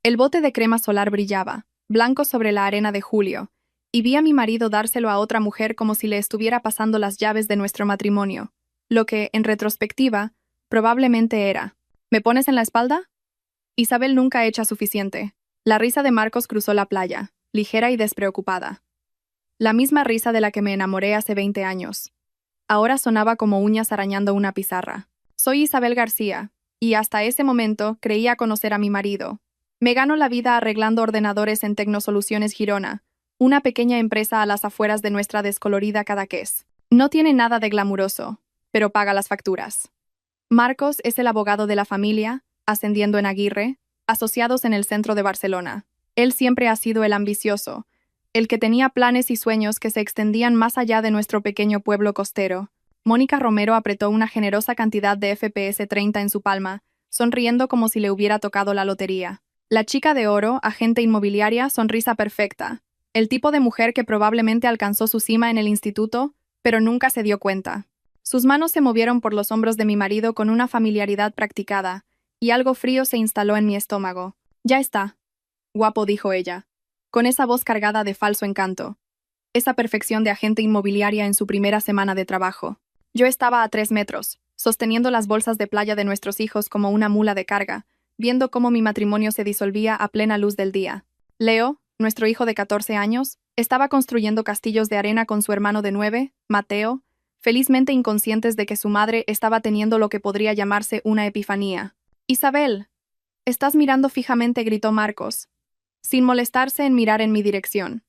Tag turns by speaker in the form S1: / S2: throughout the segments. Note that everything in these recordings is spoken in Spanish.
S1: El bote de crema solar brillaba, blanco sobre la arena de julio, y vi a mi marido dárselo a otra mujer como si le estuviera pasando las llaves de nuestro matrimonio, lo que, en retrospectiva, probablemente era. ¿Me pones en la espalda? Isabel nunca echa suficiente. La risa de Marcos cruzó la playa, ligera y despreocupada. La misma risa de la que me enamoré hace 20 años. Ahora sonaba como uñas arañando una pizarra. Soy Isabel García, y hasta ese momento creía conocer a mi marido. Me gano la vida arreglando ordenadores en Tecnosoluciones Girona, una pequeña empresa a las afueras de nuestra descolorida Cadaqués. No tiene nada de glamuroso, pero paga las facturas. Marcos es el abogado de la familia, ascendiendo en Aguirre, asociados en el centro de Barcelona. Él siempre ha sido el ambicioso, el que tenía planes y sueños que se extendían más allá de nuestro pequeño pueblo costero. Mónica Romero apretó una generosa cantidad de FPS 30 en su palma, sonriendo como si le hubiera tocado la lotería. La chica de oro, agente inmobiliaria, sonrisa perfecta. El tipo de mujer que probablemente alcanzó su cima en el instituto, pero nunca se dio cuenta. Sus manos se movieron por los hombros de mi marido con una familiaridad practicada, y algo frío se instaló en mi estómago. «Ya está», guapo, dijo ella, con esa voz cargada de falso encanto. Esa perfección de agente inmobiliaria en su primera semana de trabajo. Yo estaba a 3 metros, sosteniendo las bolsas de playa de nuestros hijos como una mula de carga, viendo cómo mi matrimonio se disolvía a plena luz del día. Leo, nuestro hijo de 14 años, estaba construyendo castillos de arena con su hermano de 9, Mateo, felizmente inconscientes de que su madre estaba teniendo lo que podría llamarse una epifanía. «Isabel, estás mirando fijamente», gritó Marcos, sin molestarse en mirar en mi dirección.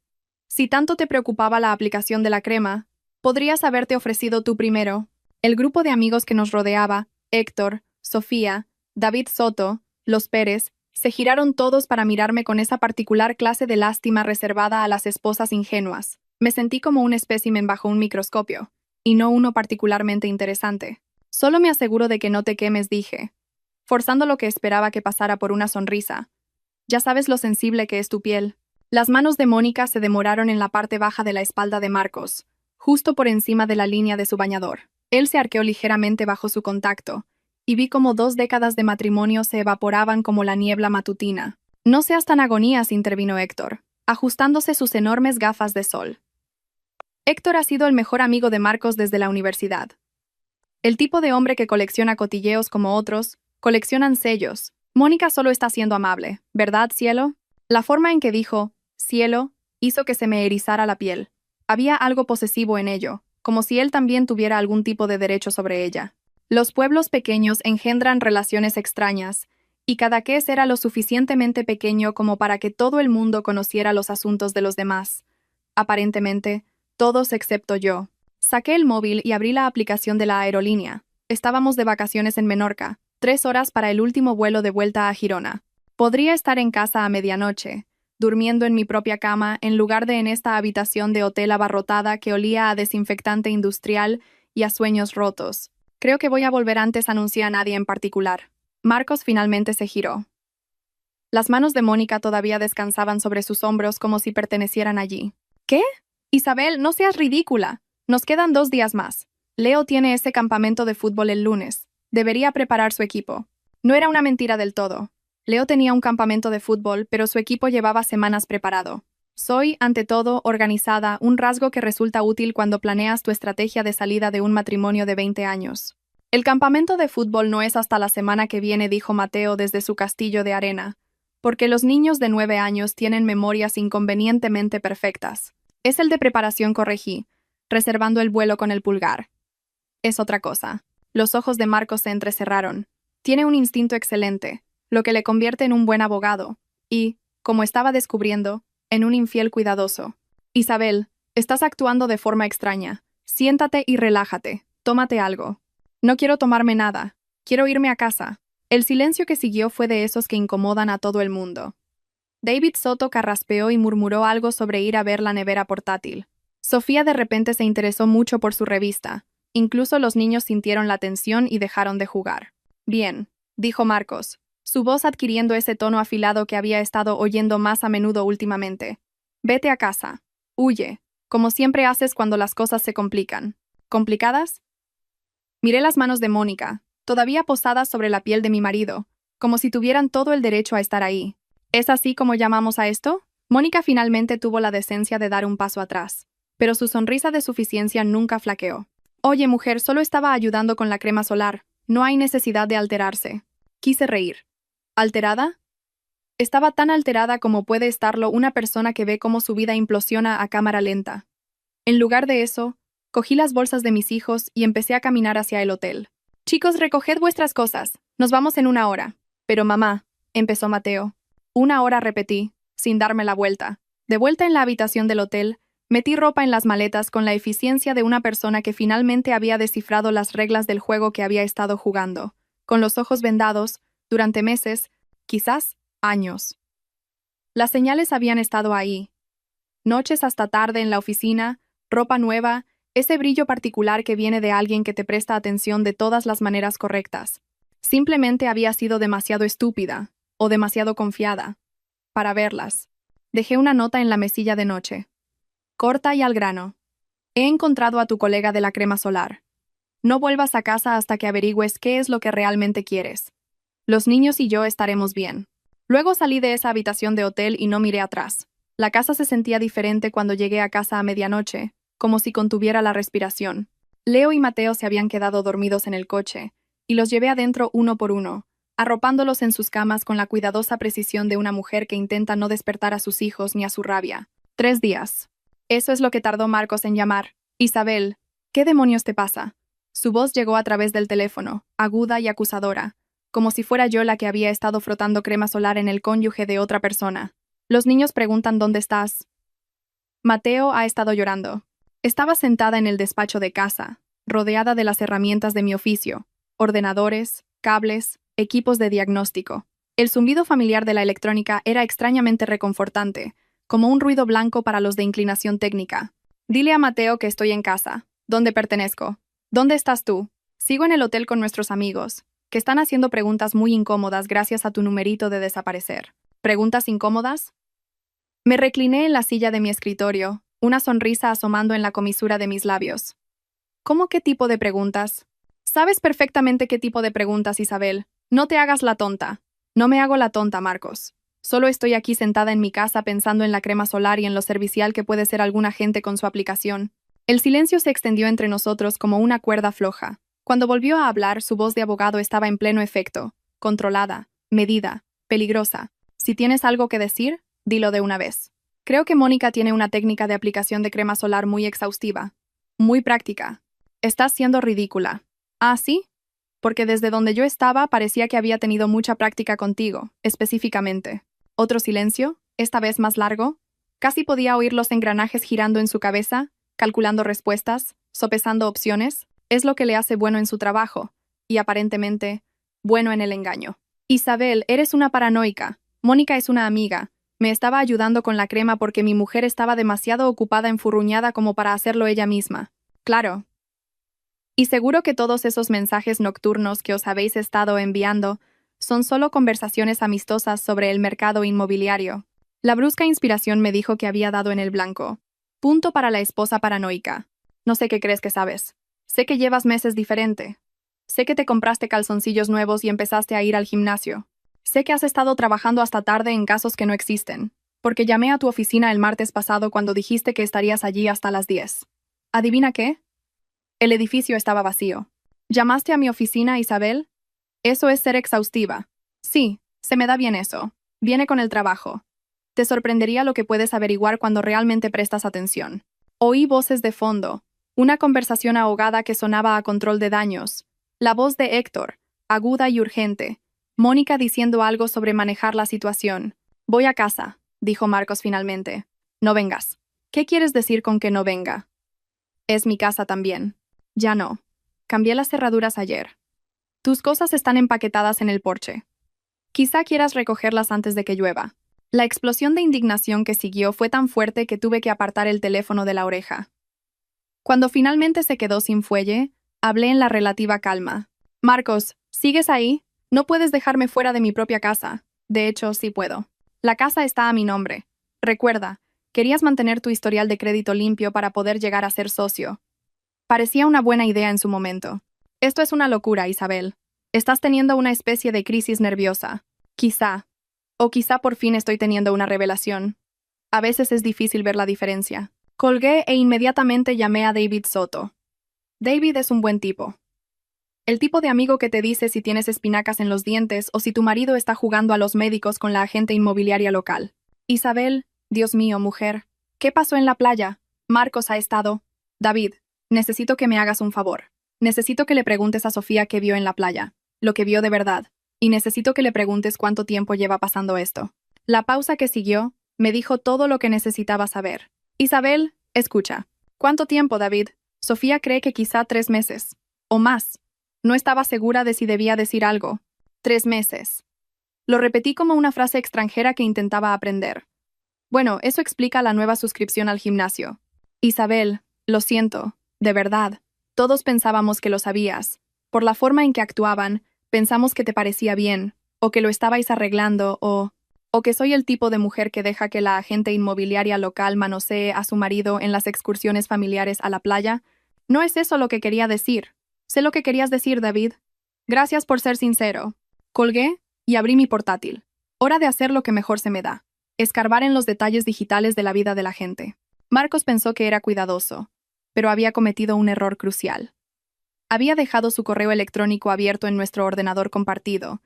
S1: «Si tanto te preocupaba la aplicación de la crema, podrías haberte ofrecido tú primero». El grupo de amigos que nos rodeaba, Héctor, Sofía, David Soto, los Pérez, se giraron todos para mirarme con esa particular clase de lástima reservada a las esposas ingenuas. Me sentí como un espécimen bajo un microscopio, y no uno particularmente interesante. «Solo me aseguro de que no te quemes», dije, forzando lo que esperaba que pasara por una sonrisa. «Ya sabes lo sensible que es tu piel». Las manos de Mónica se demoraron en la parte baja de la espalda de Marcos, justo por encima de la línea de su bañador. Él se arqueó ligeramente bajo su contacto, y vi cómo 2 décadas de matrimonio se evaporaban como la niebla matutina. «No seas tan agonías», intervino Héctor, ajustándose sus enormes gafas de sol. Héctor ha sido el mejor amigo de Marcos desde la universidad. El tipo de hombre que colecciona cotilleos como otros, coleccionan sellos. Mónica solo está siendo amable, ¿verdad, cielo? La forma en que dijo «cielo» hizo que se me erizara la piel. Había algo posesivo en ello, como si él también tuviera algún tipo de derecho sobre ella. Los pueblos pequeños engendran relaciones extrañas, y Cadaqués era lo suficientemente pequeño como para que todo el mundo conociera los asuntos de los demás. Aparentemente, todos excepto yo. Saqué el móvil y abrí la aplicación de la aerolínea. Estábamos de vacaciones en Menorca, 3 horas para el último vuelo de vuelta a Girona. Podría estar en casa a medianoche, durmiendo en mi propia cama en lugar de en esta habitación de hotel abarrotada que olía a desinfectante industrial y a sueños rotos. «Creo que voy a volver antes», anuncié a nadie en particular. Marcos finalmente se giró. Las manos de Mónica todavía descansaban sobre sus hombros como si pertenecieran allí. «¿Qué? Isabel, no seas ridícula. Nos quedan 2 días más. Leo tiene ese campamento de fútbol el lunes. Debería preparar su equipo». No era una mentira del todo. Leo tenía un campamento de fútbol, pero su equipo llevaba semanas preparado. Soy, ante todo, organizada, un rasgo que resulta útil cuando planeas tu estrategia de salida de un matrimonio de 20 años. «El campamento de fútbol no es hasta la semana que viene», dijo Mateo desde su castillo de arena, «porque los niños de 9 años tienen memorias inconvenientemente perfectas». «Es el de preparación», corregí, reservando el vuelo con el pulgar. «Es otra cosa». Los ojos de Marcos se entrecerraron. «Tiene un instinto excelente, lo que le convierte en un buen abogado, y, como estaba descubriendo, en un infiel cuidadoso. Isabel, estás actuando de forma extraña. Siéntate y relájate. Tómate algo». «No quiero tomarme nada. Quiero irme a casa». El silencio que siguió fue de esos que incomodan a todo el mundo. David Soto carraspeó y murmuró algo sobre ir a ver la nevera portátil. Sofía de repente se interesó mucho por su revista. Incluso los niños sintieron la tensión y dejaron de jugar. «Bien», dijo Marcos, su voz adquiriendo ese tono afilado que había estado oyendo más a menudo últimamente. «Vete a casa. Huye, como siempre haces cuando las cosas se complican». «¿Complicadas?». Miré las manos de Mónica, todavía posadas sobre la piel de mi marido, como si tuvieran todo el derecho a estar ahí. ¿Es así como llamamos a esto? Mónica finalmente tuvo la decencia de dar un paso atrás, pero su sonrisa de suficiencia nunca flaqueó. Oye, mujer, solo estaba ayudando con la crema solar. No hay necesidad de alterarse. Quise reír. ¿Alterada? Estaba tan alterada como puede estarlo una persona que ve cómo su vida implosiona a cámara lenta. En lugar de eso, cogí las bolsas de mis hijos y empecé a caminar hacia el hotel. Chicos, recoged vuestras cosas. Nos vamos en 1 hora. Pero mamá, empezó Mateo. 1 hora, repetí, sin darme la vuelta. De vuelta en la habitación del hotel, metí ropa en las maletas con la eficiencia de una persona que finalmente había descifrado las reglas del juego que había estado jugando, con los ojos vendados, durante meses, quizás años. Las señales habían estado ahí. Noches hasta tarde en la oficina, ropa nueva, ese brillo particular que viene de alguien que te presta atención de todas las maneras correctas. Simplemente había sido demasiado estúpida, o demasiado confiada, para verlas. Dejé una nota en la mesilla de noche. Corta y al grano. He encontrado a tu colega de la crema solar. No vuelvas a casa hasta que averigües qué es lo que realmente quieres. Los niños y yo estaremos bien. Luego salí de esa habitación de hotel y no miré atrás. La casa se sentía diferente cuando llegué a casa a medianoche, como si contuviera la respiración. Leo y Mateo se habían quedado dormidos en el coche, y los llevé adentro uno por uno, arropándolos en sus camas con la cuidadosa precisión de una mujer que intenta no despertar a sus hijos ni a su rabia. 3 días. Eso es lo que tardó Marcos en llamar. Isabel, ¿qué demonios te pasa? Su voz llegó a través del teléfono, aguda y acusadora, como si fuera yo la que había estado frotando crema solar en el cónyuge de otra persona. Los niños preguntan dónde estás. Mateo ha estado llorando. Estaba sentada en el despacho de casa, rodeada de las herramientas de mi oficio, ordenadores, cables, equipos de diagnóstico. El zumbido familiar de la electrónica era extrañamente reconfortante, como un ruido blanco para los de inclinación técnica. Dile a Mateo que estoy en casa. ¿Dónde pertenezco? ¿Dónde estás tú? Sigo en el hotel con nuestros amigos, que están haciendo preguntas muy incómodas gracias a tu numerito de desaparecer. ¿Preguntas incómodas? Me recliné en la silla de mi escritorio, una sonrisa asomando en la comisura de mis labios. ¿Cómo qué tipo de preguntas? Sabes perfectamente qué tipo de preguntas, Isabel. No te hagas la tonta. No me hago la tonta, Marcos. Solo estoy aquí sentada en mi casa pensando en la crema solar y en lo servicial que puede ser alguna gente con su aplicación. El silencio se extendió entre nosotros como una cuerda floja. Cuando volvió a hablar, su voz de abogado estaba en pleno efecto, controlada, medida, peligrosa. Si tienes algo que decir, dilo de una vez. Creo que Mónica tiene una técnica de aplicación de crema solar muy exhaustiva, muy práctica. Estás siendo ridícula. ¿Ah, sí? Porque desde donde yo estaba parecía que había tenido mucha práctica contigo, específicamente. Otro silencio, esta vez más largo. Casi podía oír los engranajes girando en su cabeza, calculando respuestas, sopesando opciones. Es lo que le hace bueno en su trabajo, y aparentemente, bueno en el engaño. Isabel, eres una paranoica. Mónica es una amiga. Me estaba ayudando con la crema porque mi mujer estaba demasiado ocupada enfurruñada como para hacerlo ella misma. Claro. Y seguro que todos esos mensajes nocturnos que os habéis estado enviando son solo conversaciones amistosas sobre el mercado inmobiliario. La brusca inspiración me dijo que había dado en el blanco. Punto para la esposa paranoica. No sé qué crees que sabes. Sé que llevas meses diferente. Sé que te compraste calzoncillos nuevos y empezaste a ir al gimnasio. Sé que has estado trabajando hasta tarde en casos que no existen, porque llamé a tu oficina el martes pasado cuando dijiste que estarías allí hasta las 10. ¿Adivina qué? El edificio estaba vacío. ¿Llamaste a mi oficina, Isabel? Eso es ser exhaustiva. Sí, se me da bien eso. Viene con el trabajo. Te sorprendería lo que puedes averiguar cuando realmente prestas atención. Oí voces de fondo, una conversación ahogada que sonaba a control de daños, la voz de Héctor, aguda y urgente, Mónica diciendo algo sobre manejar la situación. Voy a casa, dijo Marcos finalmente. No vengas. ¿Qué quieres decir con que no venga? Es mi casa también. Ya no. Cambié las cerraduras ayer. Tus cosas están empaquetadas en el porche. Quizá quieras recogerlas antes de que llueva. La explosión de indignación que siguió fue tan fuerte que tuve que apartar el teléfono de la oreja. Cuando finalmente se quedó sin fuelle, hablé en la relativa calma. Marcos, ¿sigues ahí? No puedes dejarme fuera de mi propia casa. De hecho, sí puedo. La casa está a mi nombre. Recuerda, querías mantener tu historial de crédito limpio para poder llegar a ser socio. Parecía una buena idea en su momento. Esto es una locura, Isabel. Estás teniendo una especie de crisis nerviosa. Quizá. O quizá por fin estoy teniendo una revelación. A veces es difícil ver la diferencia. Colgué e inmediatamente llamé a David Soto. David es un buen tipo. El tipo de amigo que te dice si tienes espinacas en los dientes o si tu marido está jugando a los médicos con la agente inmobiliaria local. Isabel, Dios mío, mujer. ¿Qué pasó en la playa? Marcos ha estado. David, necesito que me hagas un favor. Necesito que le preguntes a Sofía qué vio en la playa, lo que vio de verdad, y necesito que le preguntes cuánto tiempo lleva pasando esto. La pausa que siguió me dijo todo lo que necesitaba saber. Isabel, escucha. ¿Cuánto tiempo, David? Sofía cree que quizá 3 meses. O más. No estaba segura de si debía decir algo. 3 meses. Lo repetí como una frase extranjera que intentaba aprender. Bueno, eso explica la nueva suscripción al gimnasio. Isabel, lo siento, de verdad. Todos pensábamos que lo sabías. Por la forma en que actuaban, pensamos que te parecía bien, o que lo estabais arreglando, o que soy el tipo de mujer que deja que la agente inmobiliaria local manosee a su marido en las excursiones familiares a la playa. No es eso lo que quería decir. Sé lo que querías decir, David. Gracias por ser sincero. Colgué y abrí mi portátil. Hora de hacer lo que mejor se me da. Escarbar en los detalles digitales de la vida de la gente. Marcos pensó que era cuidadoso, pero había cometido un error crucial. Había dejado su correo electrónico abierto en nuestro ordenador compartido,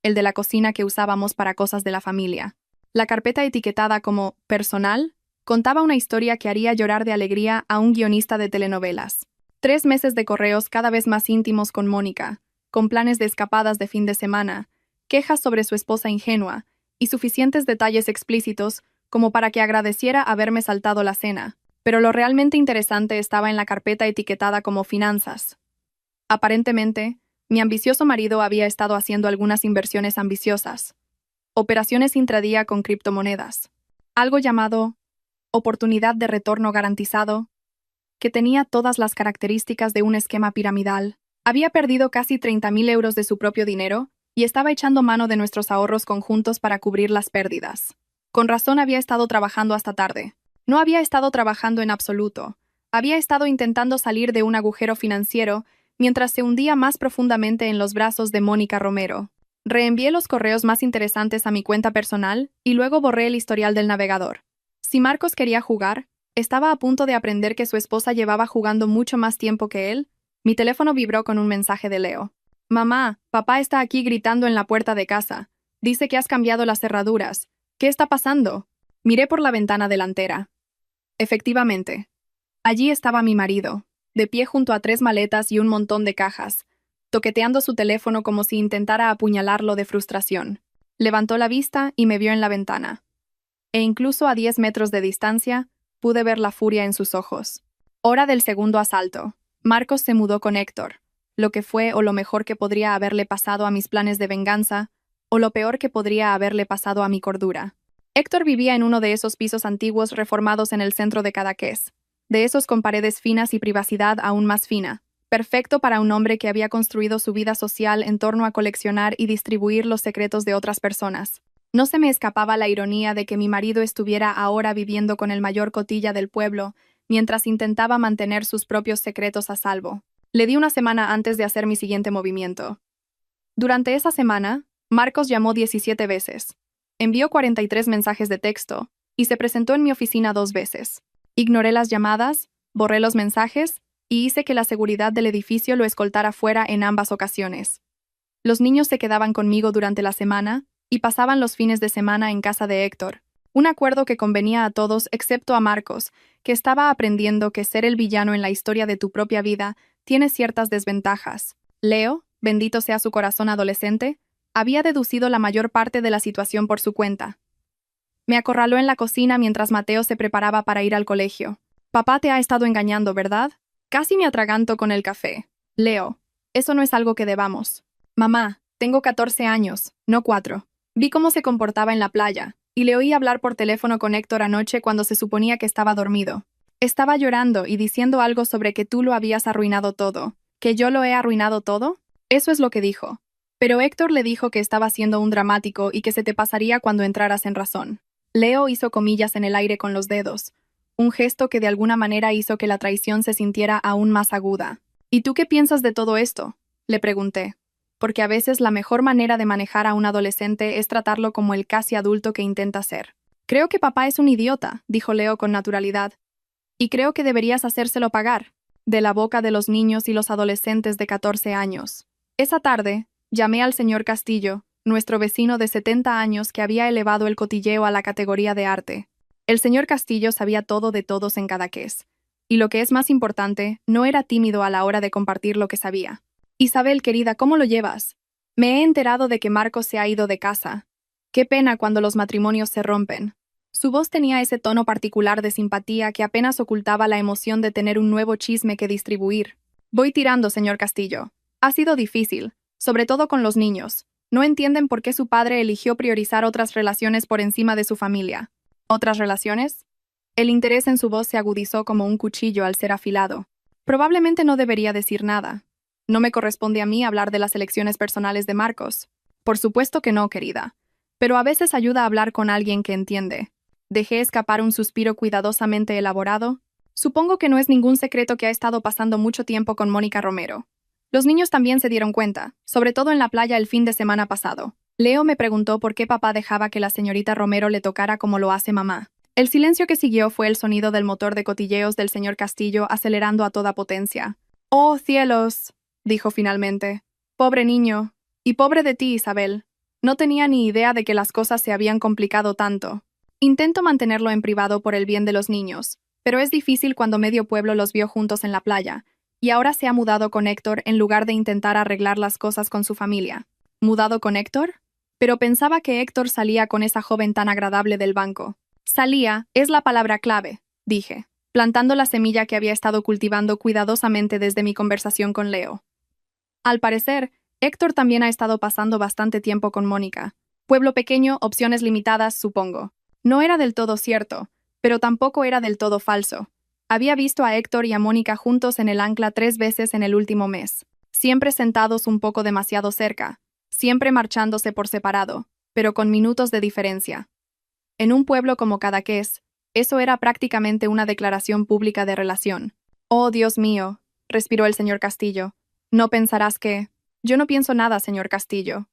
S1: el de la cocina que usábamos para cosas de la familia. La carpeta etiquetada como «personal» contaba una historia que haría llorar de alegría a un guionista de telenovelas. 3 meses de correos cada vez más íntimos con Mónica, con planes de escapadas de fin de semana, quejas sobre su esposa ingenua y suficientes detalles explícitos como para que agradeciera haberme saltado la cena. Pero lo realmente interesante estaba en la carpeta etiquetada como finanzas. Aparentemente, mi ambicioso marido había estado haciendo algunas inversiones ambiciosas. Operaciones intradía con criptomonedas. Algo llamado oportunidad de retorno garantizado, que tenía todas las características de un esquema piramidal. Había perdido casi 30.000 euros de su propio dinero y estaba echando mano de nuestros ahorros conjuntos para cubrir las pérdidas. Con razón había estado trabajando hasta tarde. No había estado trabajando en absoluto. Había estado intentando salir de un agujero financiero mientras se hundía más profundamente en los brazos de Mónica Romero. Reenvié los correos más interesantes a mi cuenta personal y luego borré el historial del navegador. Si Marcos quería jugar, estaba a punto de aprender que su esposa llevaba jugando mucho más tiempo que él. Mi teléfono vibró con un mensaje de Leo. «Mamá, papá está aquí gritando en la puerta de casa. Dice que has cambiado las cerraduras. ¿Qué está pasando?» Miré por la ventana delantera. Efectivamente. Allí estaba mi marido, de pie junto a 3 maletas y un montón de cajas, toqueteando su teléfono como si intentara apuñalarlo de frustración. Levantó la vista y me vio en la ventana. E incluso a 10 metros de distancia, pude ver la furia en sus ojos. Hora del segundo asalto. Marcos se mudó con Héctor, lo que fue o lo mejor que podría haberle pasado a mis planes de venganza, o lo peor que podría haberle pasado a mi cordura. Héctor vivía en uno de esos pisos antiguos reformados en el centro de Cadaqués, de esos con paredes finas y privacidad aún más fina, perfecto para un hombre que había construido su vida social en torno a coleccionar y distribuir los secretos de otras personas. No se me escapaba la ironía de que mi marido estuviera ahora viviendo con el mayor cotilla del pueblo, mientras intentaba mantener sus propios secretos a salvo. Le di una semana antes de hacer mi siguiente movimiento. Durante esa semana, Marcos llamó 17 veces. Envió 43 mensajes de texto y se presentó en mi oficina 2 veces. Ignoré las llamadas, borré los mensajes y hice que la seguridad del edificio lo escoltara fuera en ambas ocasiones. Los niños se quedaban conmigo durante la semana y pasaban los fines de semana en casa de Héctor, un acuerdo que convenía a todos excepto a Marcos, que estaba aprendiendo que ser el villano en la historia de tu propia vida tiene ciertas desventajas. Leo, bendito sea su corazón adolescente, había deducido la mayor parte de la situación por su cuenta. Me acorraló en la cocina mientras Mateo se preparaba para ir al colegio. «Papá te ha estado engañando, ¿verdad?» Casi me atraganto con el café. «Leo, eso no es algo que debamos». «Mamá, tengo 14 años, no 4. Vi cómo se comportaba en la playa, y le oí hablar por teléfono con Héctor anoche cuando se suponía que estaba dormido. Estaba llorando y diciendo algo sobre que tú lo habías arruinado todo. ¿Que yo lo he arruinado todo?» Eso es lo que dijo. Pero Héctor le dijo que estaba siendo un dramático y que se te pasaría cuando entraras en razón. Leo hizo comillas en el aire con los dedos, un gesto que de alguna manera hizo que la traición se sintiera aún más aguda. «¿Y tú qué piensas de todo esto?», le pregunté. porque a veces la mejor manera de manejar a un adolescente es tratarlo como el casi adulto que intenta ser. Creo que papá es un idiota, dijo Leo con naturalidad, y creo que deberías hacérselo pagar, de la boca de los niños y los adolescentes de 14 años. Esa tarde, llamé al señor Castillo, nuestro vecino de 70 años que había elevado el cotilleo a la categoría de arte. El señor Castillo sabía todo de todos en Cadaqués, y lo que es más importante, no era tímido a la hora de compartir lo que sabía. Isabel, querida, ¿cómo lo llevas? Me he enterado de que Marcos se ha ido de casa. Qué pena cuando los matrimonios se rompen. Su voz tenía ese tono particular de simpatía que apenas ocultaba la emoción de tener un nuevo chisme que distribuir. Voy tirando, señor Castillo. Ha sido difícil, sobre todo con los niños. No entienden por qué su padre eligió priorizar otras relaciones por encima de su familia. ¿Otras relaciones? El interés en su voz se agudizó como un cuchillo al ser afilado. Probablemente no debería decir nada. No me corresponde a mí hablar de las elecciones personales de Marcos. Por supuesto que no, querida. Pero a veces ayuda a hablar con alguien que entiende. Dejé escapar un suspiro cuidadosamente elaborado. Supongo que no es ningún secreto que ha estado pasando mucho tiempo con Mónica Romero. Los niños también se dieron cuenta, sobre todo en la playa el fin de semana pasado. Leo me preguntó por qué papá dejaba que la señorita Romero le tocara como lo hace mamá. El silencio que siguió fue el sonido del motor de cotilleos del señor Castillo acelerando a toda potencia. «¡Oh, cielos!», dijo finalmente. «Pobre niño. Y pobre de ti, Isabel. No tenía ni idea de que las cosas se habían complicado tanto. Intento mantenerlo en privado por el bien de los niños, pero es difícil cuando medio pueblo los vio juntos en la playa, y ahora se ha mudado con Héctor en lugar de intentar arreglar las cosas con su familia». ¿Mudado con Héctor? Pero pensaba que Héctor salía con esa joven tan agradable del banco. Salía, es la palabra clave, dije, plantando la semilla que había estado cultivando cuidadosamente desde mi conversación con Leo. Al parecer, Héctor también ha estado pasando bastante tiempo con Mónica. Pueblo pequeño, opciones limitadas, supongo. No era del todo cierto, pero tampoco era del todo falso. Había visto a Héctor y a Mónica juntos en el Ancla 3 veces en el último mes, siempre sentados un poco demasiado cerca, siempre marchándose por separado, pero con minutos de diferencia. En un pueblo como Cadaqués, eso era prácticamente una declaración pública de relación. «Oh, Dios mío», respiró el señor Castillo. «No pensarás que...». «Yo no pienso nada, señor Castillo.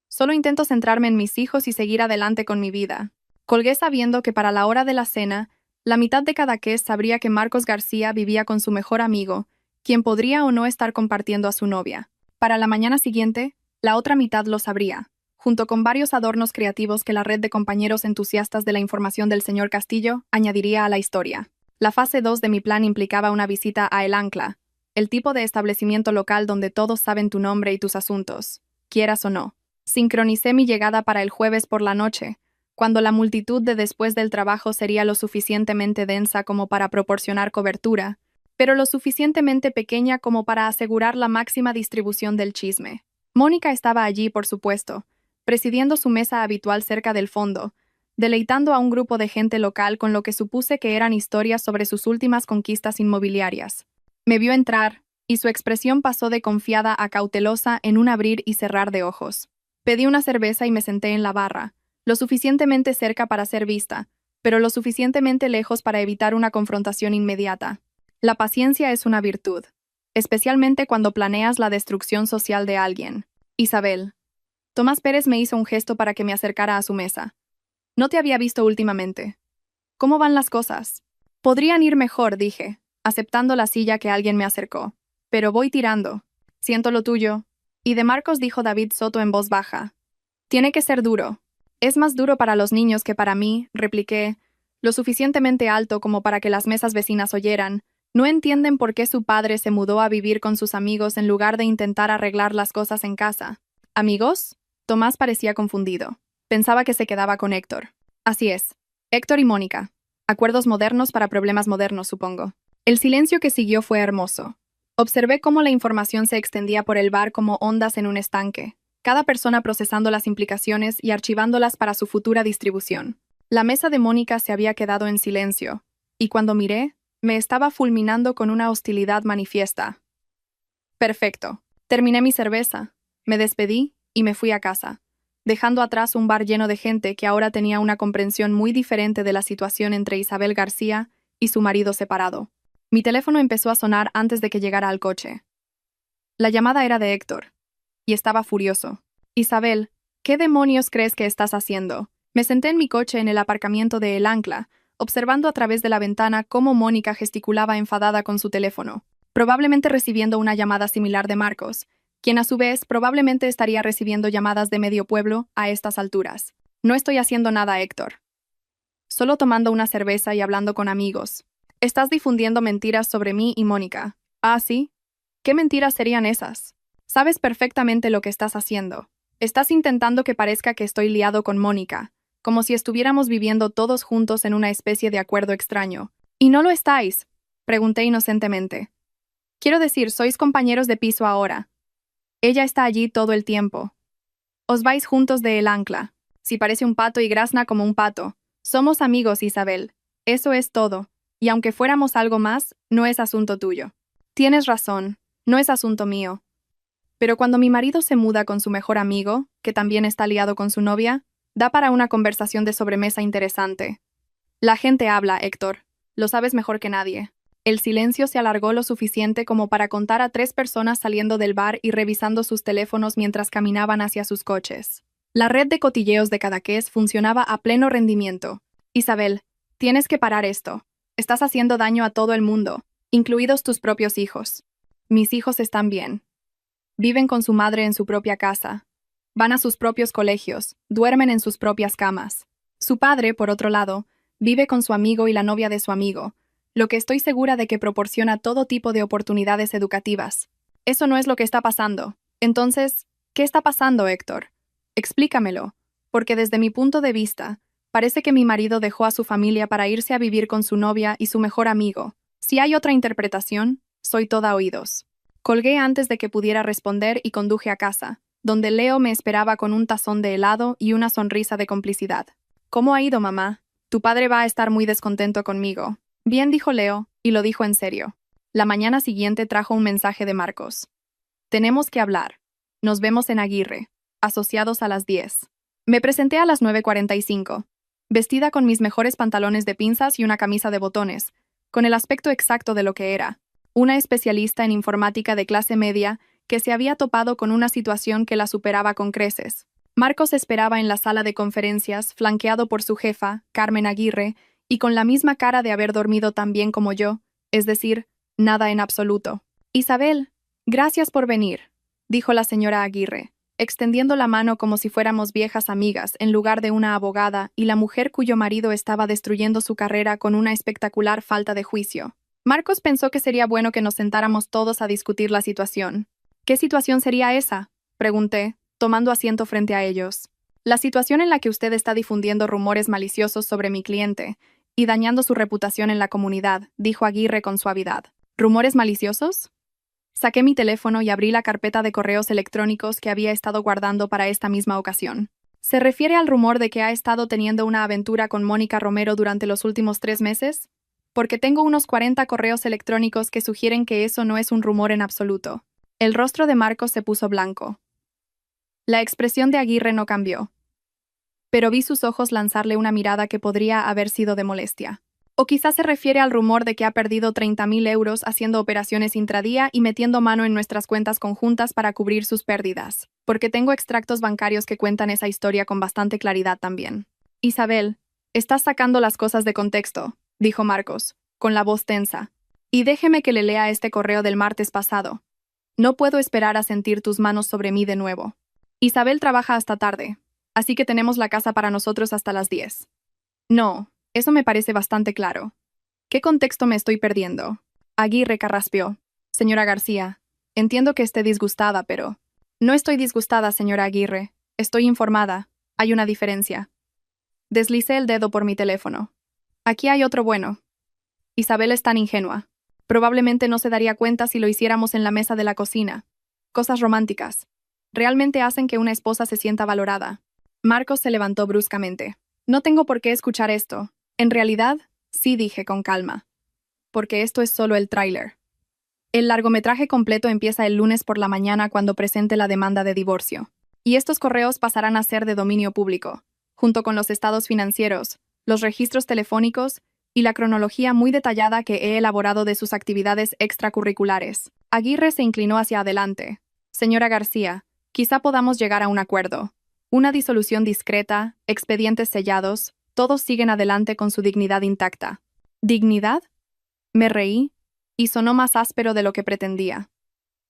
S1: Solo intento centrarme en mis hijos y seguir adelante con mi vida». Colgué sabiendo que para la hora de la cena, la mitad de Cadaqués sabría que Marcos García vivía con su mejor amigo, quien podría o no estar compartiendo a su novia. Para la mañana siguiente, la otra mitad lo sabría, junto con varios adornos creativos que la red de compañeros entusiastas de la información del señor Castillo añadiría a la historia. La fase 2 de mi plan implicaba una visita a El Ancla, el tipo de establecimiento local donde todos saben tu nombre y tus asuntos, quieras o no. Sincronicé mi llegada para el jueves por la noche, cuando la multitud de después del trabajo sería lo suficientemente densa como para proporcionar cobertura, pero lo suficientemente pequeña como para asegurar la máxima distribución del chisme. Mónica estaba allí, por supuesto, presidiendo su mesa habitual cerca del fondo, deleitando a un grupo de gente local con lo que supuse que eran historias sobre sus últimas conquistas inmobiliarias. Me vio entrar, y su expresión pasó de confiada a cautelosa en un abrir y cerrar de ojos. Pedí una cerveza y me senté en la barra, lo suficientemente cerca para ser vista, pero lo suficientemente lejos para evitar una confrontación inmediata. La paciencia es una virtud, especialmente cuando planeas la destrucción social de alguien. Isabel. Tomás Pérez me hizo un gesto para que me acercara a su mesa. No te había visto últimamente. ¿Cómo van las cosas? Podrían ir mejor, dije, aceptando la silla que alguien me acercó. Pero voy tirando. Siento lo tuyo. Y de Marcos, dijo David Soto en voz baja. Tiene que ser duro. Es más duro para los niños que para mí, repliqué, lo suficientemente alto como para que las mesas vecinas oyeran. No entienden por qué su padre se mudó a vivir con sus amigos en lugar de intentar arreglar las cosas en casa. ¿Amigos? Tomás parecía confundido. Pensaba que se quedaba con Héctor. Así es. Héctor y Mónica. Acuerdos modernos para problemas modernos, supongo. El silencio que siguió fue hermoso. Observé cómo la información se extendía por el bar como ondas en un estanque, cada persona procesando las implicaciones y archivándolas para su futura distribución. La mesa de Mónica se había quedado en silencio, y cuando miré, me estaba fulminando con una hostilidad manifiesta. Perfecto. Terminé mi cerveza, me despedí y me fui a casa, dejando atrás un bar lleno de gente que ahora tenía una comprensión muy diferente de la situación entre Isabel García y su marido separado. Mi teléfono empezó a sonar antes de que llegara al coche. La llamada era de Héctor. y estaba furioso. Isabel, ¿qué demonios crees que estás haciendo? Me senté en mi coche en el aparcamiento de El Ancla, observando a través de la ventana cómo Mónica gesticulaba enfadada con su teléfono, probablemente recibiendo una llamada similar de Marcos, quien a su vez probablemente estaría recibiendo llamadas de medio pueblo a estas alturas. No estoy haciendo nada, Héctor. Solo tomando una cerveza y hablando con amigos. Estás difundiendo mentiras sobre mí y Mónica. ¿Ah, sí? ¿Qué mentiras serían esas? Sabes perfectamente lo que estás haciendo. Estás intentando que parezca que estoy liado con Mónica, como si estuviéramos viviendo todos juntos en una especie de acuerdo extraño. ¿Y no lo estáis? Pregunté inocentemente. Quiero decir, sois compañeros de piso ahora. Ella está allí todo el tiempo. Os vais juntos de El Ancla. Si parece un pato y grazna como un pato. Somos amigos, Isabel. Eso es todo. Y aunque fuéramos algo más, no es asunto tuyo. Tienes razón, no es asunto mío. Pero cuando mi marido se muda con su mejor amigo, que también está liado con su novia, da para una conversación de sobremesa interesante. La gente habla, Héctor. Lo sabes mejor que nadie. El silencio se alargó lo suficiente como para contar a 3 personas saliendo del bar y revisando sus teléfonos mientras caminaban hacia sus coches. La red de cotilleos de Cadaqués funcionaba a pleno rendimiento. Isabel, tienes que parar esto. Estás haciendo daño a todo el mundo, incluidos tus propios hijos. Mis hijos están bien. Viven con su madre en su propia casa. Van a sus propios colegios, duermen en sus propias camas. Su padre, por otro lado, vive con su amigo y la novia de su amigo, lo que estoy segura de que proporciona todo tipo de oportunidades educativas. Eso no es lo que está pasando. Entonces, ¿qué está pasando, Héctor? Explícamelo, porque desde mi punto de vista, parece que mi marido dejó a su familia para irse a vivir con su novia y su mejor amigo. Si hay otra interpretación, soy toda oídos. Colgué antes de que pudiera responder y conduje a casa, donde Leo me esperaba con un tazón de helado y una sonrisa de complicidad. ¿Cómo ha ido, mamá? Tu padre va a estar muy descontento conmigo. Bien, dijo Leo, y lo dijo en serio. La mañana siguiente trajo un mensaje de Marcos. Tenemos que hablar. Nos vemos en Aguirre, asociados a las 10. Me presenté a las 9:45, vestida con mis mejores pantalones de pinzas y una camisa de botones, con el aspecto exacto de lo que era. Una especialista en informática de clase media que se había topado con una situación que la superaba con creces. Marcos esperaba en la sala de conferencias, flanqueado por su jefa, Carmen Aguirre, y con la misma cara de haber dormido tan bien como yo, es decir, nada en absoluto. Isabel, gracias por venir, dijo la señora Aguirre, extendiendo la mano como si fuéramos viejas amigas en lugar de una abogada y la mujer cuyo marido estaba destruyendo su carrera con una espectacular falta de juicio. Marcos pensó que sería bueno que nos sentáramos todos a discutir la situación. ¿Qué situación sería esa?, pregunté, tomando asiento frente a ellos. La situación en la que usted está difundiendo rumores maliciosos sobre mi cliente y dañando su reputación en la comunidad, dijo Aguirre con suavidad. ¿Rumores maliciosos? Saqué mi teléfono y abrí la carpeta de correos electrónicos que había estado guardando para esta misma ocasión. ¿Se refiere al rumor de que ha estado teniendo una aventura con Mónica Romero durante los últimos 3 meses? Porque tengo unos 40 correos electrónicos que sugieren que eso no es un rumor en absoluto. El rostro de Marcos se puso blanco. La expresión de Aguirre no cambió, pero vi sus ojos lanzarle una mirada que podría haber sido de molestia. O quizás se refiere al rumor de que ha perdido 30.000 euros haciendo operaciones intradía y metiendo mano en nuestras cuentas conjuntas para cubrir sus pérdidas, porque tengo extractos bancarios que cuentan esa historia con bastante claridad también. Isabel, estás sacando las cosas de contexto, dijo Marcos, con la voz tensa. Y déjeme que le lea este correo del martes pasado. No puedo esperar a sentir tus manos sobre mí de nuevo. Isabel trabaja hasta tarde, así que tenemos la casa para nosotros hasta las 10. No, eso me parece bastante claro. ¿Qué contexto me estoy perdiendo? Aguirre carraspeó. Señora García, entiendo que esté disgustada, pero... No estoy disgustada, señora Aguirre. Estoy informada. Hay una diferencia. Deslicé el dedo por mi teléfono. Aquí hay otro bueno. Isabel es tan ingenua. Probablemente no se daría cuenta si lo hiciéramos en la mesa de la cocina. Cosas románticas. Realmente hacen que una esposa se sienta valorada. Marcos se levantó bruscamente. No tengo por qué escuchar esto. En realidad, sí, dije con calma. Porque esto es solo el tráiler. El largometraje completo empieza el lunes por la mañana cuando presente la demanda de divorcio. Y estos correos pasarán a ser de dominio público, junto con los estados financieros, los registros telefónicos y la cronología muy detallada que he elaborado de sus actividades extracurriculares. Aguirre se inclinó hacia adelante. Señora García, Quizá podamos llegar a un acuerdo. Una disolución discreta, expedientes sellados, todos siguen adelante con su dignidad intacta. ¿Dignidad? Me reí, y sonó más áspero de lo que pretendía.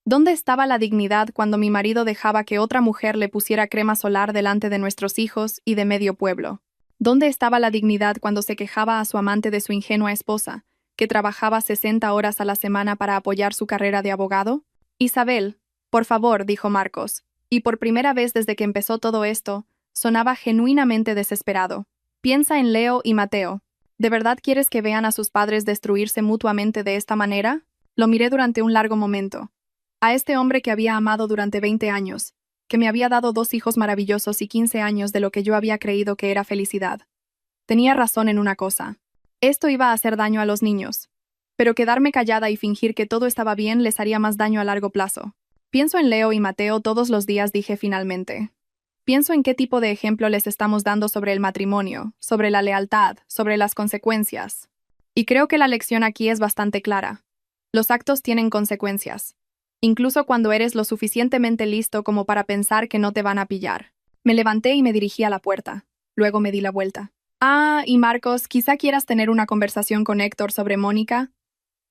S1: ¿Dónde estaba la dignidad cuando mi marido dejaba que otra mujer le pusiera crema solar delante de nuestros hijos y de medio pueblo? ¿Dónde estaba la dignidad cuando se quejaba a su amante de su ingenua esposa, que trabajaba 60 horas a la semana para apoyar su carrera de abogado? Isabel, por favor, dijo Marcos, y por primera vez desde que empezó todo esto, sonaba genuinamente desesperado. Piensa en Leo y Mateo. ¿De verdad quieres que vean a sus padres destruirse mutuamente de esta manera? Lo miré durante un largo momento. A este hombre que había amado durante 20 años, que me había dado 2 hijos maravillosos y 15 años de lo que yo había creído que era felicidad. Tenía razón en una cosa. Esto iba a hacer daño a los niños. Pero quedarme callada y fingir que todo estaba bien les haría más daño a largo plazo. Pienso en Leo y Mateo todos los días, dije finalmente. Pienso en qué tipo de ejemplo les estamos dando sobre el matrimonio, sobre la lealtad, sobre las consecuencias. Y creo que la lección aquí es bastante clara. Los actos tienen consecuencias. Incluso cuando eres lo suficientemente listo como para pensar que no te van a pillar. Me levanté y me dirigí a la puerta. Luego me di la vuelta. Ah, y Marcos, quizá quieras tener una conversación con Héctor sobre Mónica.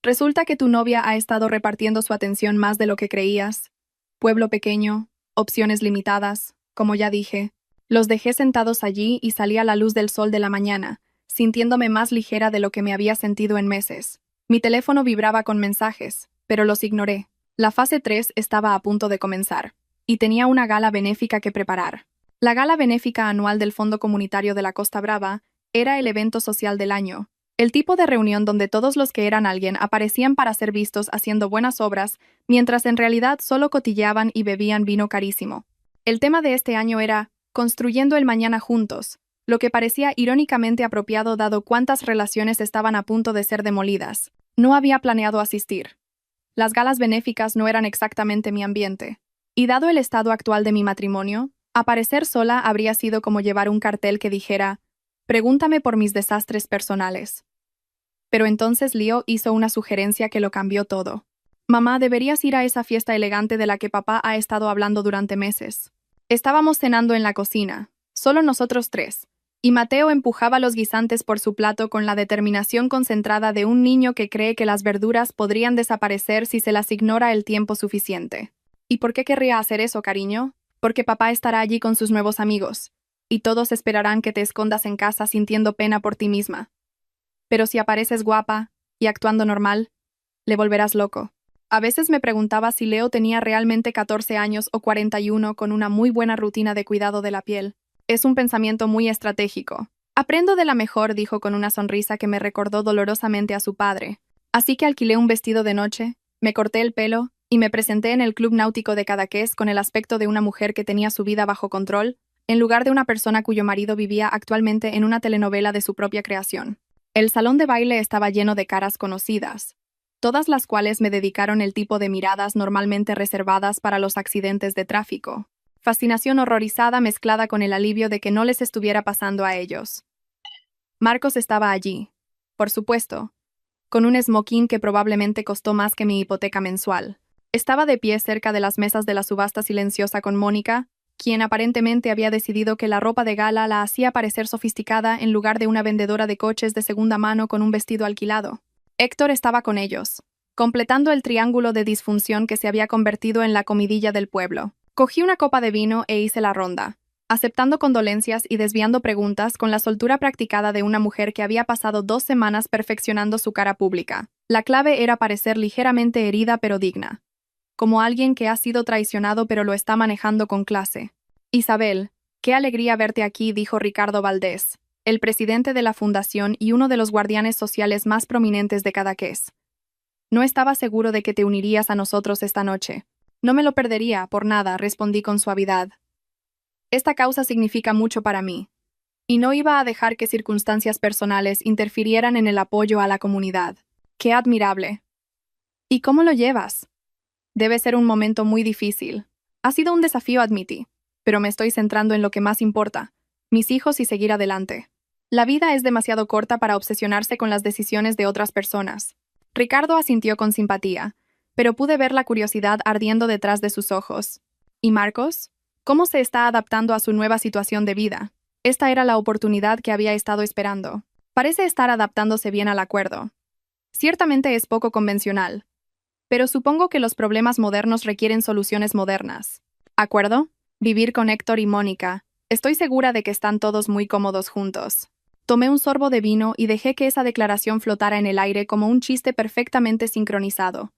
S1: Resulta que tu novia ha estado repartiendo su atención más de lo que creías. Pueblo pequeño, opciones limitadas, como ya dije. Los dejé sentados allí y salí a la luz del sol de la mañana, sintiéndome más ligera de lo que me había sentido en meses. Mi teléfono vibraba con mensajes, pero los ignoré. La fase 3 estaba a punto de comenzar, y tenía una gala benéfica que preparar. La gala benéfica anual del Fondo Comunitario de la Costa Brava era el evento social del año, el tipo de reunión donde todos los que eran alguien aparecían para ser vistos haciendo buenas obras, mientras en realidad solo cotilleaban y bebían vino carísimo. El tema de este año era «Construyendo el mañana juntos», lo que parecía irónicamente apropiado dado cuántas relaciones estaban a punto de ser demolidas. No había planeado asistir. Las galas benéficas no eran exactamente mi ambiente. Y dado el estado actual de mi matrimonio, aparecer sola habría sido como llevar un cartel que dijera «Pregúntame por mis desastres personales». Pero entonces Leo hizo una sugerencia que lo cambió todo. «Mamá, deberías ir a esa fiesta elegante de la que papá ha estado hablando durante meses». Estábamos cenando en la cocina, solo nosotros 3. Y Mateo empujaba los guisantes por su plato con la determinación concentrada de un niño que cree que las verduras podrían desaparecer si se las ignora el tiempo suficiente. ¿Y por qué querría hacer eso, cariño? Porque papá estará allí con sus nuevos amigos, y todos esperarán que te escondas en casa sintiendo pena por ti misma. Pero si apareces guapa y actuando normal, le volverás loco. A veces me preguntaba si Leo tenía realmente 14 años o 41 con una muy buena rutina de cuidado de la piel. Es un pensamiento muy estratégico. Aprendo de la mejor, dijo con una sonrisa que me recordó dolorosamente a su padre. Así que alquilé un vestido de noche, me corté el pelo y me presenté en el club náutico de Cadaqués con el aspecto de una mujer que tenía su vida bajo control, en lugar de una persona cuyo marido vivía actualmente en una telenovela de su propia creación. El salón de baile estaba lleno de caras conocidas, todas las cuales me dedicaron el tipo de miradas normalmente reservadas para los accidentes de tráfico. Fascinación horrorizada mezclada con el alivio de que no les estuviera pasando a ellos. Marcos estaba allí, por supuesto, con un smoking que probablemente costó más que mi hipoteca mensual. Estaba de pie cerca de las mesas de la subasta silenciosa con Mónica, quien aparentemente había decidido que la ropa de gala la hacía parecer sofisticada en lugar de una vendedora de coches de segunda mano con un vestido alquilado. Héctor estaba con ellos, completando el triángulo de disfunción que se había convertido en la comidilla del pueblo. Cogí una copa de vino e hice la ronda, aceptando condolencias y desviando preguntas con la soltura practicada de una mujer que había pasado 2 semanas perfeccionando su cara pública. La clave era parecer ligeramente herida pero digna, como alguien que ha sido traicionado pero lo está manejando con clase. Isabel, qué alegría verte aquí, dijo Ricardo Valdés, el presidente de la fundación y uno de los guardianes sociales más prominentes de Cadaqués. No estaba seguro de que te unirías a nosotros esta noche. No me lo perdería, por nada, respondí con suavidad. Esta causa significa mucho para mí, y no iba a dejar que circunstancias personales interfirieran en el apoyo a la comunidad. ¡Qué admirable! ¿Y cómo lo llevas? Debe ser un momento muy difícil. Ha sido un desafío, admití, pero me estoy centrando en lo que más importa, mis hijos y seguir adelante. La vida es demasiado corta para obsesionarse con las decisiones de otras personas. Ricardo asintió con simpatía, pero pude ver la curiosidad ardiendo detrás de sus ojos. ¿Y Marcos? ¿Cómo se está adaptando a su nueva situación de vida? Esta era la oportunidad que había estado esperando. Parece estar adaptándose bien al acuerdo. Ciertamente es poco convencional, pero supongo que los problemas modernos requieren soluciones modernas. ¿Acuerdo? Vivir con Héctor y Mónica. Estoy segura de que están todos muy cómodos juntos. Tomé un sorbo de vino y dejé que esa declaración flotara en el aire como un chiste perfectamente sincronizado.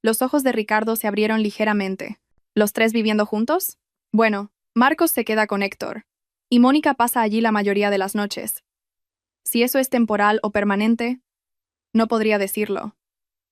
S1: Los ojos de Ricardo se abrieron ligeramente. ¿Los tres viviendo juntos? Bueno, Marcos se queda con Héctor, y Mónica pasa allí la mayoría de las noches. Si eso es temporal o permanente, no podría decirlo.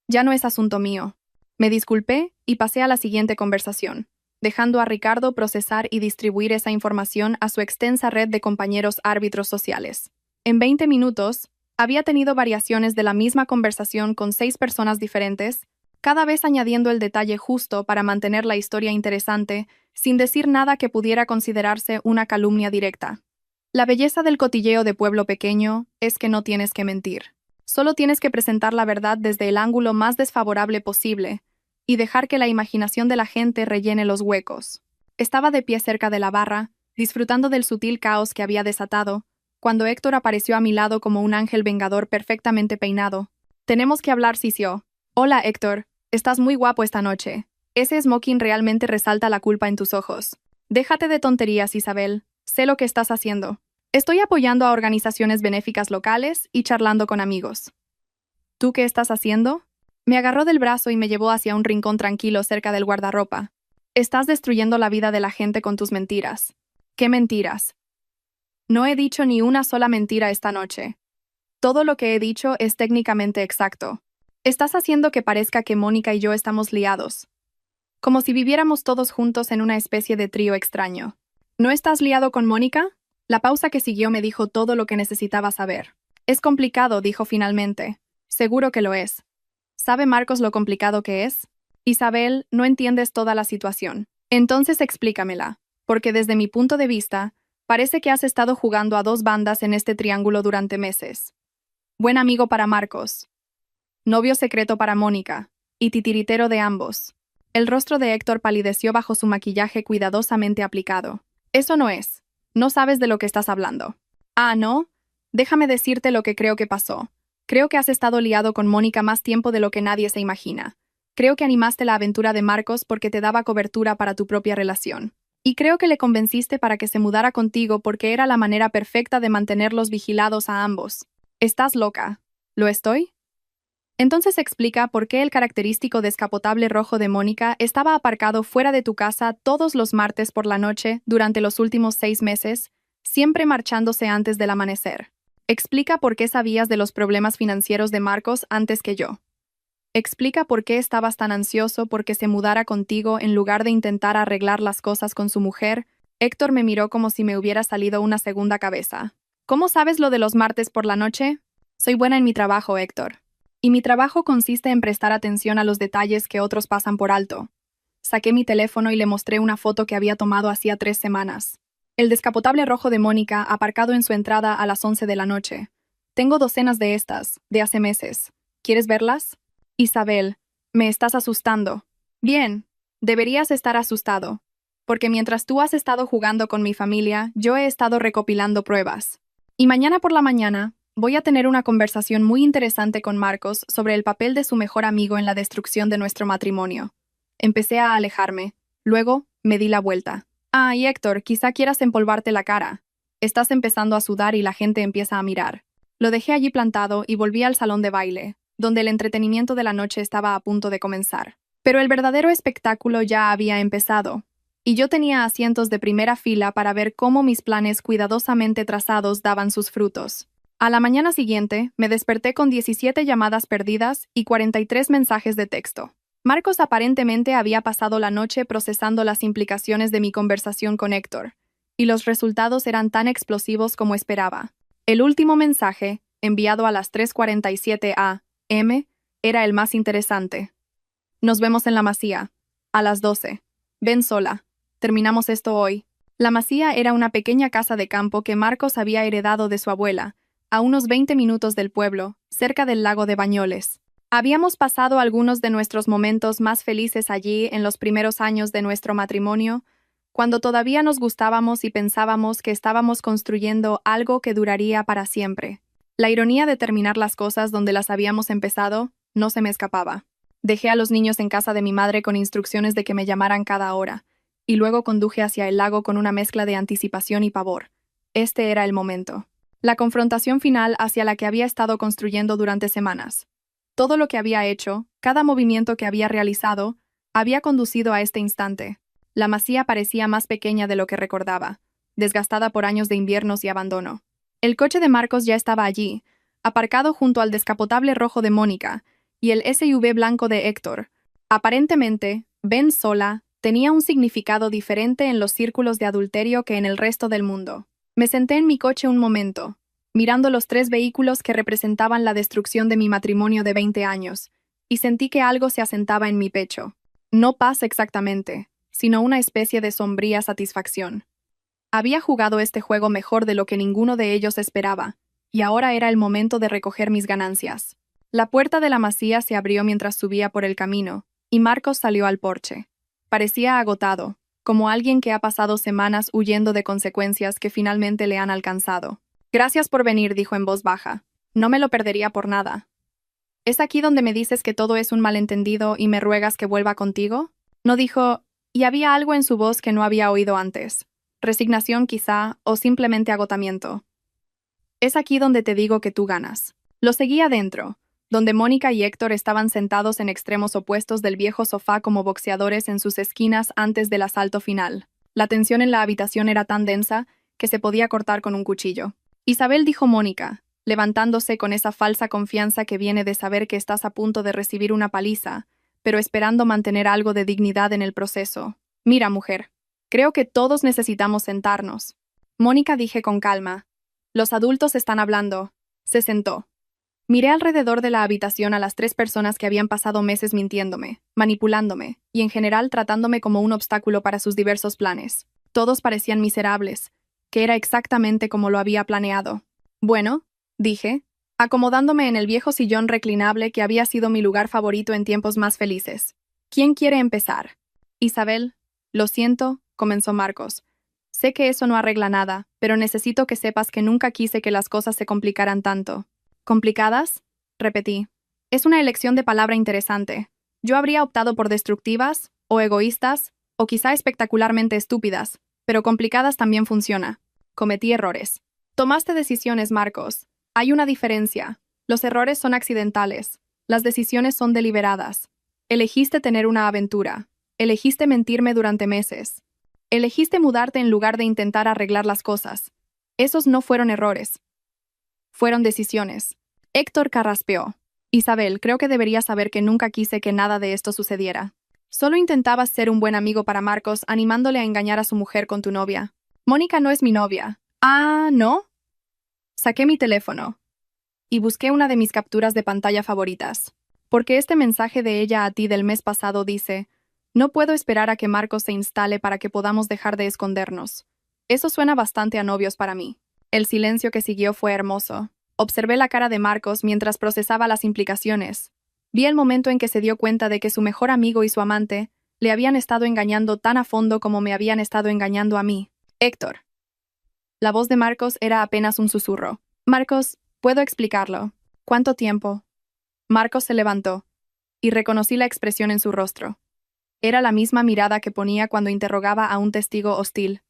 S1: Ya no es asunto mío. Me disculpé y pasé a la siguiente conversación, dejando a Ricardo procesar y distribuir esa información a su extensa red de compañeros árbitros sociales. En 20 minutos, había tenido variaciones de la misma conversación con 6 personas diferentes, cada vez añadiendo el detalle justo para mantener la historia interesante, sin decir nada que pudiera considerarse una calumnia directa. La belleza del cotilleo de pueblo pequeño es que no tienes que mentir. Solo tienes que presentar la verdad desde el ángulo más desfavorable posible y dejar que la imaginación de la gente rellene los huecos. Estaba de pie cerca de la barra, disfrutando del sutil caos que había desatado, cuando Héctor apareció a mi lado como un ángel vengador perfectamente peinado. «Tenemos que hablar, Sisio». «Hola, Héctor. Estás muy guapo esta noche. Ese smoking realmente resalta la culpa en tus ojos. Déjate de tonterías, Isabel. Sé lo que estás haciendo. Estoy apoyando a organizaciones benéficas locales y charlando con amigos». «¿Tú qué estás haciendo?». Me agarró del brazo y me llevó hacia un rincón tranquilo cerca del guardarropa. «Estás destruyendo la vida de la gente con tus mentiras». «¿Qué mentiras?». «No he dicho ni una sola mentira esta noche. Todo lo que he dicho es técnicamente exacto. Estás haciendo que parezca que Mónica y yo estamos liados. Como si viviéramos todos juntos en una especie de trío extraño». «¿No estás liado con Mónica?». La pausa que siguió me dijo todo lo que necesitaba saber. «Es complicado», dijo finalmente. «Seguro que lo es. ¿Sabe Marcos lo complicado que es? Isabel, no entiendes toda la situación. Entonces explícamela, porque desde mi punto de vista, parece que has estado jugando a 2 bandas en este triángulo durante meses. Buen amigo para Marcos, novio secreto para Mónica, y titiritero de ambos». El rostro de Héctor palideció bajo su maquillaje cuidadosamente aplicado. «Eso no es. No sabes de lo que estás hablando». «Ah, ¿no? Déjame decirte lo que creo que pasó. Creo que has estado liado con Mónica más tiempo de lo que nadie se imagina. Creo que animaste la aventura de Marcos porque te daba cobertura para tu propia relación. Y creo que le convenciste para que se mudara contigo porque era la manera perfecta de mantenerlos vigilados a ambos. Estás loca. ¿Lo estoy?». Entonces explica por qué el característico descapotable rojo de Mónica estaba aparcado fuera de tu casa todos los martes por la noche durante los últimos 6 meses, siempre marchándose antes del amanecer. Explica por qué sabías de los problemas financieros de Marcos antes que yo. Explica por qué estabas tan ansioso porque se mudara contigo en lugar de intentar arreglar las cosas con su mujer. Héctor me miró como si me hubiera salido una segunda cabeza. «¿Cómo sabes lo de los martes por la noche?». «Soy buena en mi trabajo, Héctor. Y mi trabajo consiste en prestar atención a los detalles que otros pasan por alto». Saqué mi teléfono y le mostré una foto que había tomado hacía 3 semanas. El descapotable rojo de Mónica aparcado en su entrada a las 11 de la noche. «Tengo docenas de estas, de hace meses. ¿Quieres verlas?». «Isabel, me estás asustando». «Bien, deberías estar asustado. Porque mientras tú has estado jugando con mi familia, yo he estado recopilando pruebas. Y mañana por la mañana, voy a tener una conversación muy interesante con Marcos sobre el papel de su mejor amigo en la destrucción de nuestro matrimonio». Empecé a alejarme. Luego, me di la vuelta. «Ah, y Héctor, quizá quieras empolvarte la cara. Estás empezando a sudar y la gente empieza a mirar». Lo dejé allí plantado y volví al salón de baile, donde el entretenimiento de la noche estaba a punto de comenzar. Pero el verdadero espectáculo ya había empezado, y yo tenía asientos de primera fila para ver cómo mis planes cuidadosamente trazados daban sus frutos. A la mañana siguiente, me desperté con 17 llamadas perdidas y 43 mensajes de texto. Marcos aparentemente había pasado la noche procesando las implicaciones de mi conversación con Héctor, y los resultados eran tan explosivos como esperaba. El último mensaje, enviado a las 3:47 a.m., era el más interesante. «Nos vemos en la Masía. A las 12. Ven sola. Terminamos esto hoy». La Masía era una pequeña casa de campo que Marcos había heredado de su abuela, a unos 20 minutos del pueblo, cerca del lago de Bañoles. Habíamos pasado algunos de nuestros momentos más felices allí en los primeros años de nuestro matrimonio, cuando todavía nos gustábamos y pensábamos que estábamos construyendo algo que duraría para siempre. La ironía de terminar las cosas donde las habíamos empezado no se me escapaba. Dejé a los niños en casa de mi madre con instrucciones de que me llamaran cada hora, y luego conduje hacia el lago con una mezcla de anticipación y pavor. Este era el momento. La confrontación final hacia la que había estado construyendo durante semanas. Todo lo que había hecho, cada movimiento que había realizado, había conducido a este instante. La masía parecía más pequeña de lo que recordaba, desgastada por años de inviernos y abandono. El coche de Marcos ya estaba allí, aparcado junto al descapotable rojo de Mónica, y el SUV blanco de Héctor. Aparentemente, Ben sola tenía un significado diferente en los círculos de adulterio que en el resto del mundo. Me senté en mi coche un momento, mirando los 3 vehículos que representaban la destrucción de mi matrimonio de 20 años, y sentí que algo se asentaba en mi pecho. No paz exactamente, sino una especie de sombría satisfacción. Había jugado este juego mejor de lo que ninguno de ellos esperaba, y ahora era el momento de recoger mis ganancias. La puerta de la masía se abrió mientras subía por el camino, y Marcos salió al porche. Parecía agotado, como alguien que ha pasado semanas huyendo de consecuencias que finalmente le han alcanzado. «Gracias por venir», dijo en voz baja. «No me lo perdería por nada». «¿Es aquí donde me dices que todo es un malentendido y me ruegas que vuelva contigo?» No dijo, y había algo en su voz que no había oído antes. Resignación quizá, o simplemente agotamiento. «Es aquí donde te digo que tú ganas». Lo seguí adentro, donde Mónica y Héctor estaban sentados en extremos opuestos del viejo sofá como boxeadores en sus esquinas antes del asalto final. La tensión en la habitación era tan densa que se podía cortar con un cuchillo. «Isabel», dijo Mónica, levantándose con esa falsa confianza que viene de saber que estás a punto de recibir una paliza, pero esperando mantener algo de dignidad en el proceso. «Mira, mujer, creo que todos necesitamos sentarnos». «Mónica», dije con calma. «Los adultos están hablando». Se sentó. Miré alrededor de la habitación a las 3 personas que habían pasado meses mintiéndome, manipulándome, y en general tratándome como un obstáculo para sus diversos planes. Todos parecían miserables, que era exactamente como lo había planeado. «Bueno», dije, acomodándome en el viejo sillón reclinable que había sido mi lugar favorito en tiempos más felices. «¿Quién quiere empezar?» «Isabel». «Lo siento», comenzó Marcos. «Sé que eso no arregla nada, pero necesito que sepas que nunca quise que las cosas se complicaran tanto». «¿Complicadas?», repetí. Es una elección de palabra interesante. Yo habría optado por destructivas, o egoístas, o quizá espectacularmente estúpidas, pero complicadas también funciona. Cometí errores. Tomaste decisiones, Marcos. Hay una diferencia. Los errores son accidentales. Las decisiones son deliberadas. Elegiste tener una aventura. Elegiste mentirme durante meses. Elegiste mudarte en lugar de intentar arreglar las cosas. Esos no fueron errores. Fueron decisiones. Héctor carraspeó. «Isabel, creo que deberías saber que nunca quise que nada de esto sucediera. Solo intentabas ser un buen amigo para Marcos, animándole a engañar a su mujer con tu novia. Mónica no es mi novia». «Ah, ¿no?» Saqué mi teléfono y busqué una de mis capturas de pantalla favoritas. Porque este mensaje de ella a ti del mes pasado dice: «No puedo esperar a que Marcos se instale para que podamos dejar de escondernos». Eso suena bastante a novios para mí. El silencio que siguió fue hermoso. Observé la cara de Marcos mientras procesaba las implicaciones. Vi el momento en que se dio cuenta de que su mejor amigo y su amante le habían estado engañando tan a fondo como me habían estado engañando a mí. «Héctor». La voz de Marcos era apenas un susurro. «Marcos, puedo explicarlo». «¿Cuánto tiempo?» Marcos se levantó, y reconocí la expresión en su rostro. Era la misma mirada que ponía cuando interrogaba a un testigo hostil.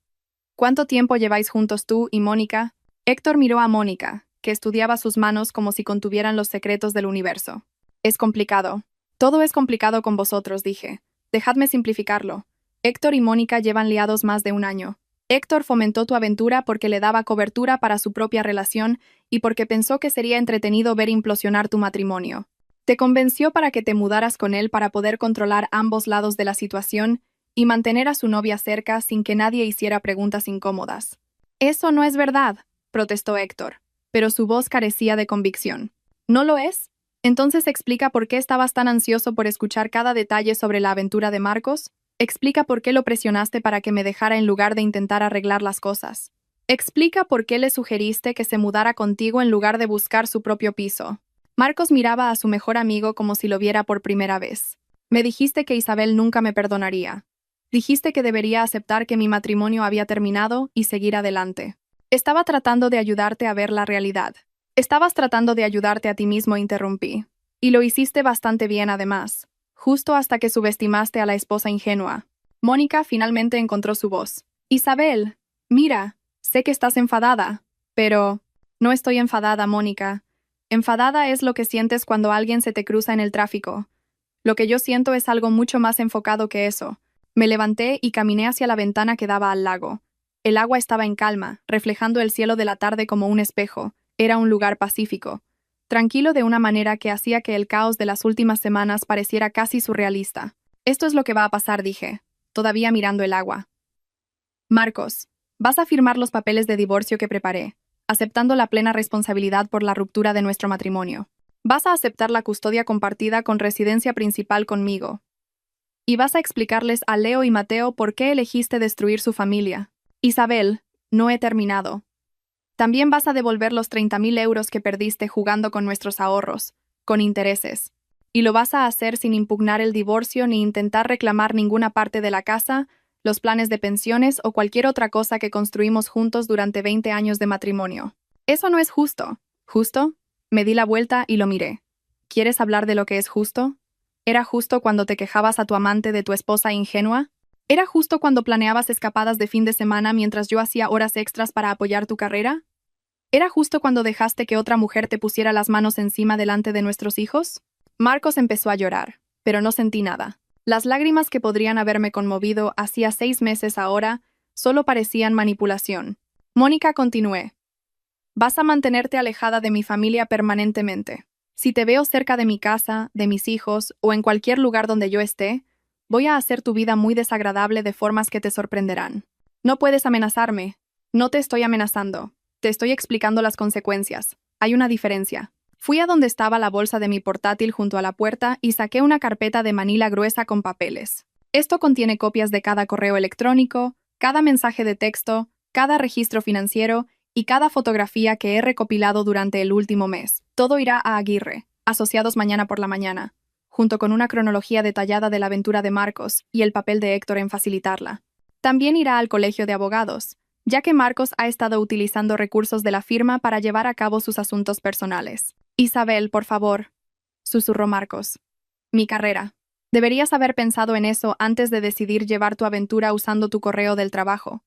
S1: «¿Cuánto tiempo lleváis juntos tú y Mónica?» Héctor miró a Mónica, que estudiaba sus manos como si contuvieran los secretos del universo. «Es complicado. Todo es complicado con vosotros», dije. «Dejadme simplificarlo. Héctor y Mónica llevan liados más de un año. Héctor fomentó tu aventura porque le daba cobertura para su propia relación y porque pensó que sería entretenido ver implosionar tu matrimonio. Te convenció para que te mudaras con él para poder controlar ambos lados de la situación y mantener a su novia cerca sin que nadie hiciera preguntas incómodas». «Eso no es verdad», protestó Héctor, pero su voz carecía de convicción. «¿No lo es? Entonces explica por qué estabas tan ansioso por escuchar cada detalle sobre la aventura de Marcos. Explica por qué lo presionaste para que me dejara en lugar de intentar arreglar las cosas. Explica por qué le sugeriste que se mudara contigo en lugar de buscar su propio piso». Marcos miraba a su mejor amigo como si lo viera por primera vez. «Me dijiste que Isabel nunca me perdonaría». Dijiste que debería aceptar que mi matrimonio había terminado y seguir adelante. Estaba tratando de ayudarte a ver la realidad. Estabas tratando de ayudarte a ti mismo, interrumpí. Y lo hiciste bastante bien además, justo hasta que subestimaste a la esposa ingenua. Mónica finalmente encontró su voz. Isabel, mira, sé que estás enfadada, pero... No estoy enfadada, Mónica. Enfadada es lo que sientes cuando alguien se te cruza en el tráfico. Lo que yo siento es algo mucho más enfocado que eso. Me levanté y caminé hacia la ventana que daba al lago. El agua estaba en calma, reflejando el cielo de la tarde como un espejo. Era un lugar pacífico, tranquilo de una manera que hacía que el caos de las últimas semanas pareciera casi surrealista. Esto es lo que va a pasar, dije, todavía mirando el agua. Marcos, vas a firmar los papeles de divorcio que preparé, aceptando la plena responsabilidad por la ruptura de nuestro matrimonio. Vas a aceptar la custodia compartida con residencia principal conmigo. Y vas a explicarles a Leo y Mateo por qué elegiste destruir su familia. Isabel, no he terminado. También vas a devolver los 30.000 euros que perdiste jugando con nuestros ahorros, con intereses. Y lo vas a hacer sin impugnar el divorcio ni intentar reclamar ninguna parte de la casa, los planes de pensiones o cualquier otra cosa que construimos juntos durante 20 años de matrimonio. Eso no es justo. ¿Justo? Me di la vuelta y lo miré. ¿Quieres hablar de lo que es justo? ¿Era justo cuando te quejabas a tu amante de tu esposa ingenua? ¿Era justo cuando planeabas escapadas de fin de semana mientras yo hacía horas extras para apoyar tu carrera? ¿Era justo cuando dejaste que otra mujer te pusiera las manos encima delante de nuestros hijos? Marcos empezó a llorar, pero no sentí nada. Las lágrimas que podrían haberme conmovido hacía 6 meses ahora solo parecían manipulación. Mónica, continué. Vas a mantenerte alejada de mi familia permanentemente. Si te veo cerca de mi casa, de mis hijos o en cualquier lugar donde yo esté, voy a hacer tu vida muy desagradable de formas que te sorprenderán. No puedes amenazarme. No te estoy amenazando. Te estoy explicando las consecuencias. Hay una diferencia. Fui a donde estaba la bolsa de mi portátil junto a la puerta y saqué una carpeta de manila gruesa con papeles. Esto contiene copias de cada correo electrónico, cada mensaje de texto, cada registro financiero y cada fotografía que he recopilado durante el último mes. Todo irá a Aguirre, asociados mañana por la mañana, junto con una cronología detallada de la aventura de Marcos y el papel de Héctor en facilitarla. También irá al colegio de abogados, ya que Marcos ha estado utilizando recursos de la firma para llevar a cabo sus asuntos personales. Isabel, por favor, susurró Marcos. Mi carrera. Deberías haber pensado en eso antes de decidir llevar tu aventura usando tu correo del trabajo.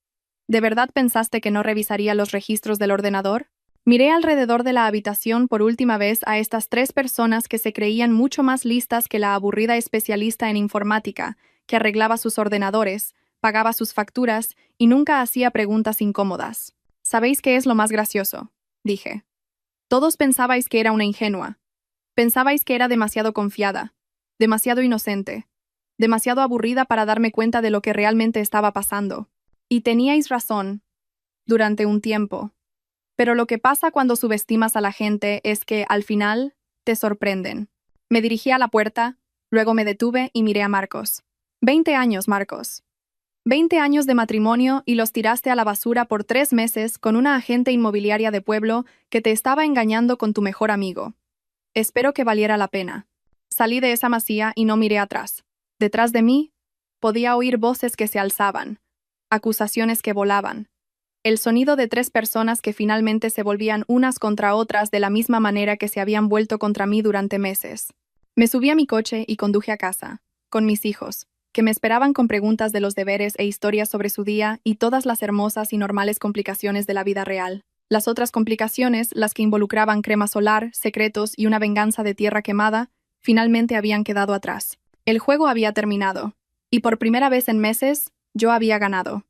S1: ¿De verdad pensaste que no revisaría los registros del ordenador? Miré alrededor de la habitación por última vez a estas 3 personas que se creían mucho más listas que la aburrida especialista en informática, que arreglaba sus ordenadores, pagaba sus facturas y nunca hacía preguntas incómodas. ¿Sabéis qué es lo más gracioso?, dije. Todos pensabais que era una ingenua. Pensabais que era demasiado confiada, demasiado inocente, demasiado aburrida para darme cuenta de lo que realmente estaba pasando. Y teníais razón, durante un tiempo. Pero lo que pasa cuando subestimas a la gente es que, al final, te sorprenden. Me dirigí a la puerta, luego me detuve y miré a Marcos. 20 años, Marcos. 20 años de matrimonio y los tiraste a la basura por 3 meses con una agente inmobiliaria de pueblo que te estaba engañando con tu mejor amigo. Espero que valiera la pena. Salí de esa masía y no miré atrás. Detrás de mí, podía oír voces que se alzaban, acusaciones que volaban. El sonido de 3 personas que finalmente se volvían unas contra otras de la misma manera que se habían vuelto contra mí durante meses. Me subí a mi coche y conduje a casa, con mis hijos, que me esperaban con preguntas de los deberes e historias sobre su día y todas las hermosas y normales complicaciones de la vida real. Las otras complicaciones, las que involucraban crema solar, secretos y una venganza de tierra quemada, finalmente habían quedado atrás. El juego había terminado, y por primera vez en meses, yo había ganado.